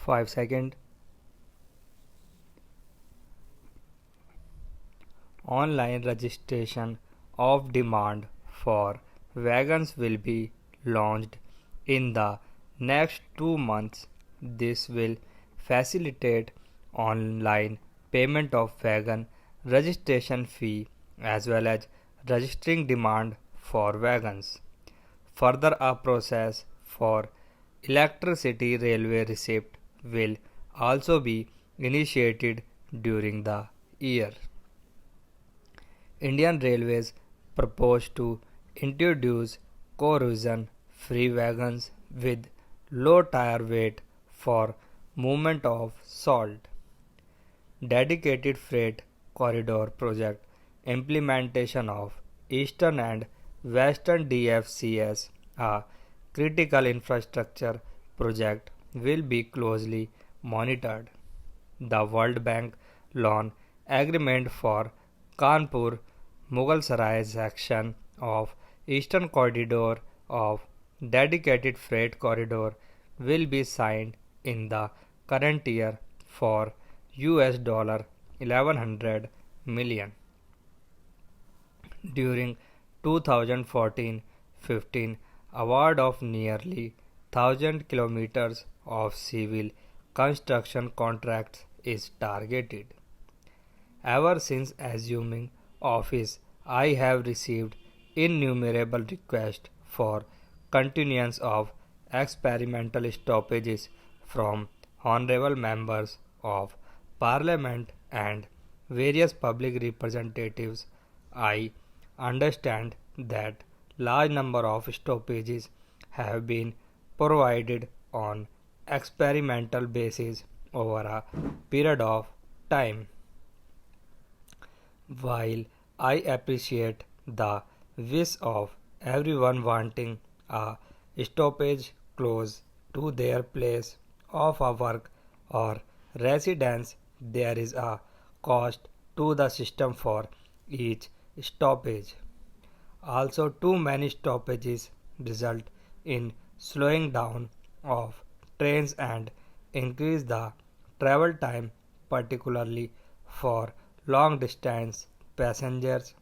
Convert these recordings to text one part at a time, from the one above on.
5 seconds. Online registration of demand for wagons will be launched in the next 2 months. This will facilitate online payment of wagon registration fee as well as registering demand for wagons. Further, a process for electricity railway receipt will also be initiated during the year. Indian Railways propose to introduce corrosion free wagons with low tire weight for movement of salt. Dedicated freight corridor project implementation of Eastern and Western DFCs, a critical infrastructure project, will be closely monitored. The World Bank loan agreement for Kanpur Mughalsarai section of Eastern Corridor of Dedicated Freight Corridor will be signed in the current year for US $1100 million. During 2014-15, award of nearly 1000 kilometers of civil construction contracts is targeted. Ever since assuming office, I have received innumerable requests for continuance of experimental stoppages from honorable members of parliament and various public representatives. I understand that large number of stoppages have been provided on experimental basis over a period of time. While I appreciate the wish of everyone wanting a stoppage close to their place of work or residence, there is a cost to the system for each stoppage. Also, too many stoppages result in slowing down of trains and increase the travel time, particularly for long distance passengers.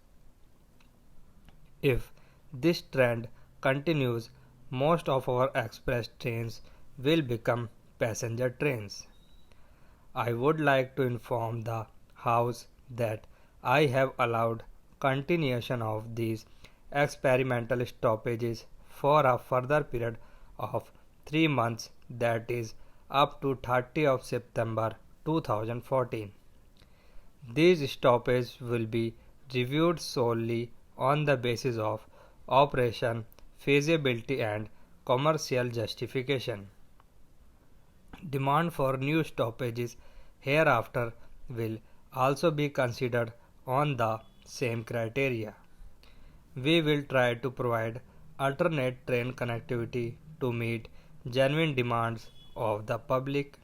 If this trend continues, most of our express trains will become passenger trains. I would like to inform the House that I have allowed continuation of these experimental stoppages for a further period of 3 months, that is up to 30 of September 2014. These stoppages will be reviewed solely on the basis of operation, feasibility and commercial justification. Demand for new stoppages hereafter will also be considered on the same criteria. We will try to provide alternate train connectivity to meet genuine demands of the public.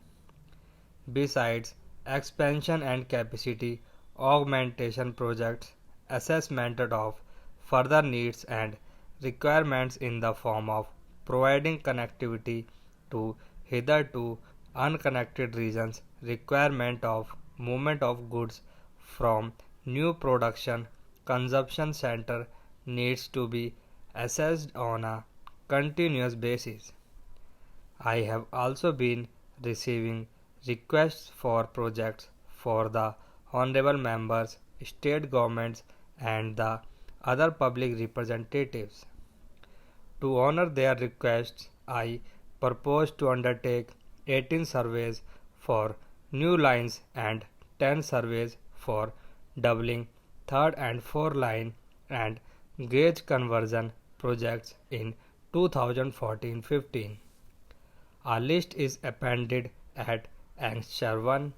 Besides, expansion and capacity augmentation projects assessment of further needs and requirements in the form of providing connectivity to hitherto unconnected regions, requirement of movement of goods from new production consumption center needs to be assessed on a continuous basis. I have also been receiving requests for projects for the honorable members, state governments and the other public representatives. To honor their requests, I propose to undertake 18 surveys for new lines and 10 surveys for doubling third and fourth line and gauge conversion projects in 2014-15. A list is appended at Annexure 1.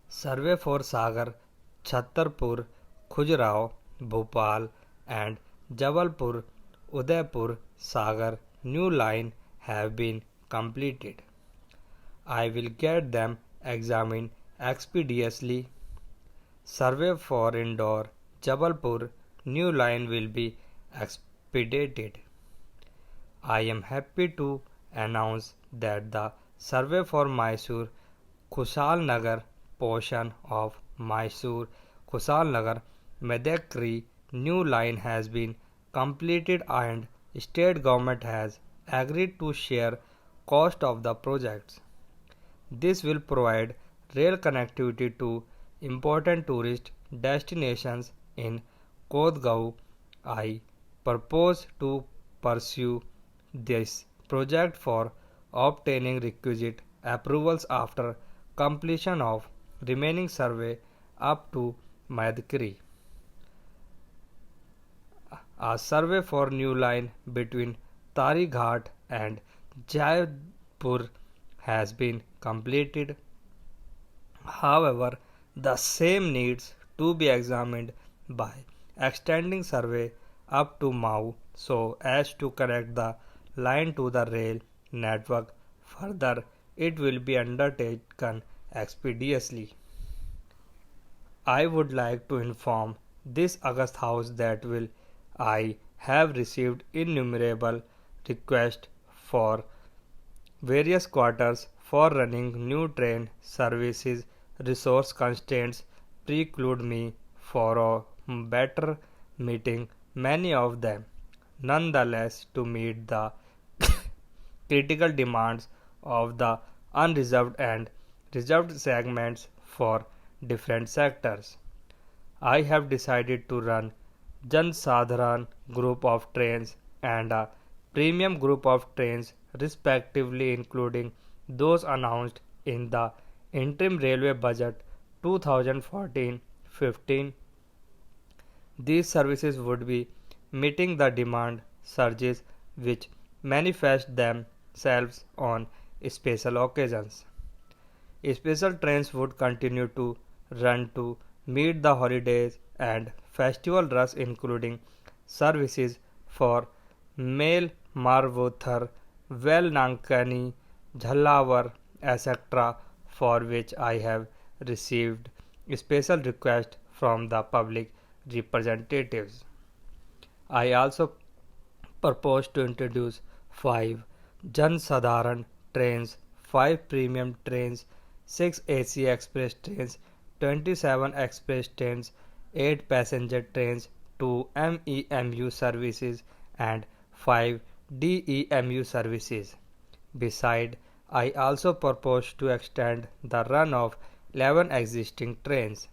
Survey for Sagar, Chhatarpur, Khajuraho, Bhopal and Jabalpur, Udaipur, Sagar new line have been completed. I will get them examined expeditiously. Survey for Indore, Jabalpur new line will be expedited. I am happy to announce that the survey for Mysore Kushal Nagar portion of Mysore Kushal Nagar Medakri new line has been completed and state government has agreed to share cost of the projects. This will provide rail connectivity to important tourist destinations in Kodgaon. I propose to pursue this project for obtaining requisite approvals after completion of remaining survey up to Madkeri. A survey for new line between Tari Ghat and Jaipur has been completed. However, the same needs to be examined by extending survey up to Mau so as to connect the line to the rail network. Further, it will be undertaken expeditiously. I would like to inform this August House that will I have received innumerable requests for various quarters for running new train services. Resource constraints preclude me for a better meeting many of them. Nonetheless, to meet the critical demands of the unreserved and reserved segments for different sectors, I have decided to run Jan Sadharan group of trains and a premium group of trains respectively, including those announced in the interim railway budget 2014-15. These services would be meeting the demand surges which manifest themselves on special occasions. Special trains would continue to run to meet the holidays and festival rush, including services for Mail Marvothar, Well Nankani, Jhalawar, etc., for which I have received special requests from the public representatives. I also propose to introduce 5 Jan Sadharan trains, 5 premium trains, 6 AC express trains, 27 express trains, 8 passenger trains, 2 MEMU services and 5 DEMU services. Besides, I also propose to extend the run of 11 existing trains.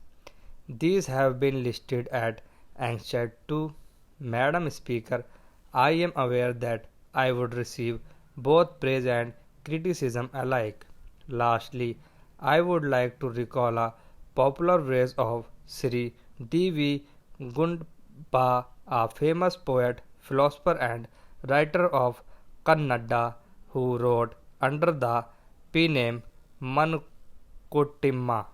These have been listed at Anxet 2. Madam Speaker, I am aware that I would receive both praise and criticism alike. Lastly, I would like to recall a popular phrase of Sri D.V. Gundpa, a famous poet, philosopher and writer of Kannada who wrote under the pen name Manukuttimma.